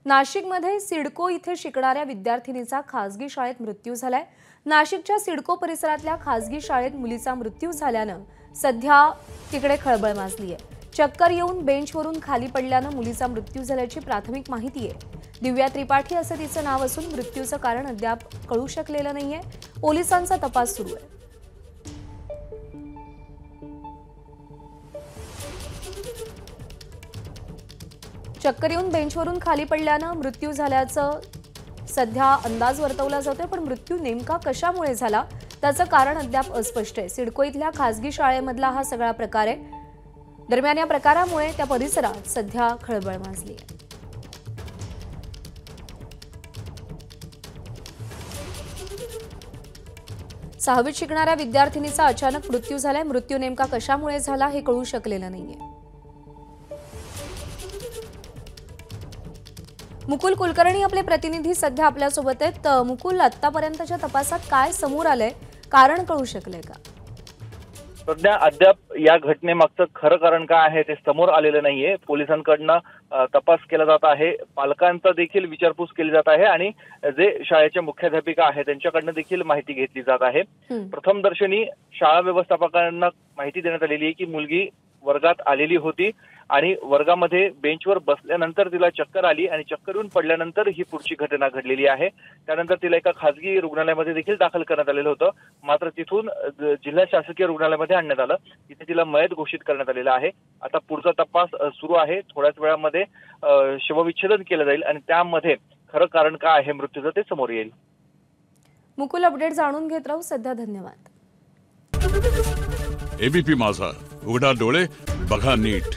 नाशिकमध्ये सिडको इथे शिकणाऱ्या विद्यार्थिनीचा खासगी शाळेत मृत्यू झालाय। नाशिकच्या सिडको परिसरातल्या खासगी शाळेत मुलीचा मृत्यू झाल्यानं सध्या तिकडे खळबळ माजली आहे। चक्कर येऊन बेंचवरून खाली पडल्यानं मुलीचा मृत्यू झाल्याची प्राथमिक माहिती आहे। दिव्या त्रिपाठी असं तिचं नाव असून मृत्यूचं कारण अद्याप कळू शकलेलं नाहीये। पोलिसांचा तपास सुरू आहे। चक्कर येऊन बेंचवरून खाली पडल्यानं मृत्यू झाल्याचं सध्या अंदाज वर्तवला जातोय, पण मृत्यू नेमका कशामुळे झाला त्याचं कारण अद्याप अस्पष्ट आहे। सिडको इथल्या खासगी शाळेमधला हा सगळा प्रकार आहे। दरम्यान या प्रकारामुळे त्या परिसरात सध्या खळबळ माजली आहे। सहावीत शिकणाऱ्या विद्यार्थिनीचा अचानक मृत्यू झालाय। मृत्यू नेमका कशामुळे झाला हे कळू शकलेलं नाहीये। मुकुल कुलकर्णी आपले प्रतिनिधी सध्या आपल्या सोबत आहेत। मुकुल, आतापर्यंतच्या तपासात काय समोर आलंय, कारण कळू शकलंय का? सध्या अद्याप या घटनेमागचं खरं कारण काय आहे ते समोर आलेलं नाहीये। पोलिसांकडनं तपास केला जात आहे, पालकांचा देखील विचारपूस केली जात आहे आणि जे शाळेचे मुख्याध्यापिका आहेत त्यांच्याकडनं देखील माहिती घेतली जात आहे। प्रथमदर्शनी शाळा व्यवस्थापकांना माहिती देण्यात आलेली आहे की मुलगी वर्गात आलेली होती आणि वर्गामध्ये बेंचवर बसल्यानंतर तिला चक्कर आली आणि चक्कर येऊन पडल्यानंतर ही पुढची घटना घडलेली आहे। त्यानंतर तिला एका खासगी रुग्णालयामध्ये देखील दाखल करण्यात आलेलं होतं, मात्र तिथून जिल्हा शासकीय रुग्णालयामध्ये आणण्यात आलं। तिथे तिला मयत घोषित करण्यात आलेला आहे। आता पुढचा तपास सुरू आहे। थोड्याच वेळामध्ये शवविच्छेदन केलं जाईल आणि त्यामध्ये खरं कारण काय आहे मृत्यूचं ते समोर येईल। मुकुल, अपडेट जाणून घेत राहू। सध्या धन्यवाद। एबीपी माझा, उघडा डोळे बघा नीट।